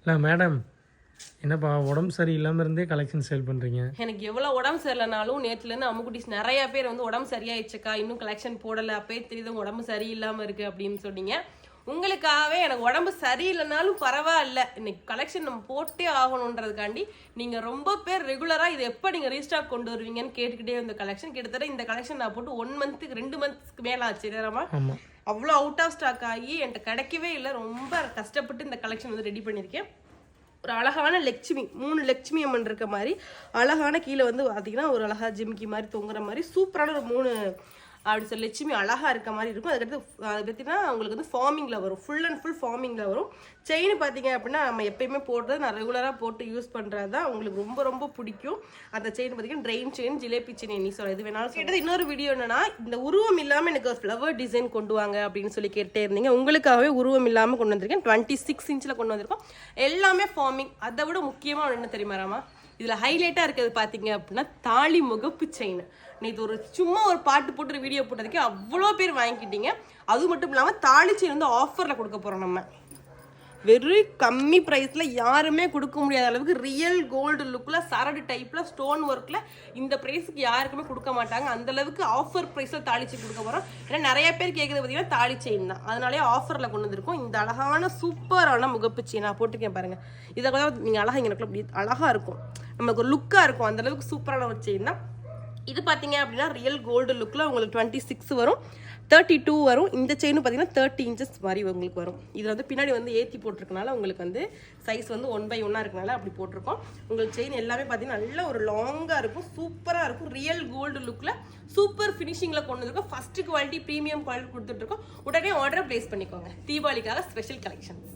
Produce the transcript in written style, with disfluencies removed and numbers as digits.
இல்லை மேடம், என்னப்பா உடம்பு சரியில்லாமல் இருந்தே கலெக்ஷன் சேல் பண்ணுறீங்க? எனக்கு எவ்வளோ உடம்பு சரியில்லைனாலும் நேற்றுலேருந்து அம்முக்குட்டிஸ் நிறைய பேர் வந்து உடம்பு சரியாயிடுச்சுக்கா, இன்னும் கலெக்ஷன் போடலை, அப்பயே தெரியுது உடம்பு சரியில்லாமல் இருக்குது அப்படின்னு சொன்னீங்க. உங்களுக்காகவே எனக்கு உடம்பு சரியில்லைனாலும் பரவாயில்ல, இன்னைக்கு கலெக்ஷன் நம்ம போட்டே ஆகணுன்றதுக்காண்டி நீங்கள் ரொம்ப பேர் ரெகுலராக இது எப்போ நீங்கள் ரீஸ்டாக் கொண்டு வருவீங்கன்னு கேட்டுக்கிட்டே இந்த கலெக்ஷன் கிட்டத்தட்ட இந்த கலெக்ஷன் நான் போட்டு 1 மந்த்துக்கு 2 மந்த்ஸ்க்கு மேலே ஆச்சு நேரமா. அவ்வளோ அவுட் ஆஃப் ஸ்டாக் ஆகி என்கிட்ட கிடைக்கவே இல்லை. ரொம்ப கஷ்டப்பட்டு இந்த கலெக்ஷன் வந்து ரெடி பண்ணியிருக்கேன். ஒரு அழகான லட்சுமி, 3 லட்சுமி அம்மன் இருக்க மாதிரி அழகான, கீழே வந்து பார்த்தீங்கன்னா ஒரு அழகா ஜிமிக்கி மாதிரி தொங்குற மாதிரி சூப்பரான ஒரு 3 அப்படி சொல்லி லட்சுமி அழகா இருக்க மாதிரி இருக்கும். அதுக்கடுத்து அது பார்த்தீங்கன்னா உங்களுக்கு வந்து ஃபார்மிங்கில் வரும், ஃபுல் அண்ட் ஃபுல் ஃபார்மிங்கில் வரும். செயின் பார்த்தீங்க அப்படின்னா நம்ம எப்பயுமே போடுறது, நான் ரெகுலராக போட்டு யூஸ் பண்ணுறது தான் உங்களுக்கு ரொம்ப ரொம்ப பிடிக்கும். அந்த செயின் பார்த்தீங்கன்னா ட்ரெயின் செயின், ஜிலேபி செயின், நீ சொல்ல எது வேணாலும் கேட்டது. இன்னொரு வீடியோ என்னன்னா, இந்த உருவம் இல்லாமல் எனக்கு ஒரு ஃப்ளவர் டிசைன் கொண்டு வாங்க அப்படின்னு சொல்லி கேட்டே இருந்தீங்க. உங்களுக்காகவே உருவம் இல்லாமல் கொண்டு வந்திருக்கேன். 26 இன்ச்சில் கொண்டு வந்திருக்கோம். எல்லாமே ஃபார்மிங். அதை விட முக்கியமாக என்ன தெரியுமாராமா, இதில் ஹைலைட்டாக இருக்கிறது பார்த்தீங்க அப்படின்னா தாலி முகப்பு செயின். நேற்று ஒரு சும்மா ஒரு பாட்டு போட்டு வீடியோ போட்டதுக்கு அவ்வளோ பேர் வாங்கிக்கிட்டீங்க. அது மட்டும் இல்லாமல் தாலி செயின் வந்து ஆஃபரில் கொடுக்க போகிறோம். நம்ம வெறும் கம்மி ப்ரைஸில் யாருமே கொடுக்க முடியாத அளவுக்கு ரியல் கோல்டு லுக்கில் சரடு டைப்பில் ஸ்டோன் ஒர்க்கில் இந்த ப்ரைஸுக்கு யாருக்குமே கொடுக்க மாட்டாங்க. அந்தளவுக்கு ஆஃபர் ப்ரைஸில் தாலி செயின் கொடுக்க போகிறோம். ஏன்னா நிறைய பேர் கேட்குறது பார்த்தீங்கன்னா தாலி செயின் தான், அதனாலே ஆஃபரில் கொண்டு வந்திருக்கோம். இந்த அழகான சூப்பரான முகப்பு செயின் நான் போட்டுக்கேன் பாருங்கள். இதை கூட நீங்கள் அழகாக இங்கே அப்படி அழகாக இருக்கும், நமக்கு ஒரு லுக்காக இருக்கும். அந்தளவுக்கு சூப்பரான ஒரு செயின் தான் இது. பார்த்தீங்க அப்படின்னா ரியல் கோல்டு லுக்கில் உங்களுக்கு 26 வரும், 32 வரும். இந்த செயினும் பார்த்தீங்கன்னா 30 இன்ச்சஸ் மாதிரி உங்களுக்கு வரும். இதில் வந்து பின்னாடி வந்து ஏற்றி போட்டிருக்கனால உங்களுக்கு வந்து சைஸ் வந்து 1/1 இருக்கனால அப்படி போட்டிருக்கோம். உங்களுக்கு செயின் எல்லாமே பார்த்தீங்கன்னா நல்ல ஒரு லாங்காக இருக்கும், சூப்பராக இருக்கும். ரியல் கோல்டு லுக்கில் சூப்பர் ஃபினிஷிங்கில் கொண்டு இருக்கோம். ஃபஸ்ட்டு குவாலிட்டி ப்ரீமியம் குவாலிட்டி கொடுத்துட்ருக்கோம். உடனே ஆர்டர் ப்ளேஸ் பண்ணிக்கோங்க. தீபாவளிக்காக ஸ்பெஷல் கலெக்ஷன்ஸ்.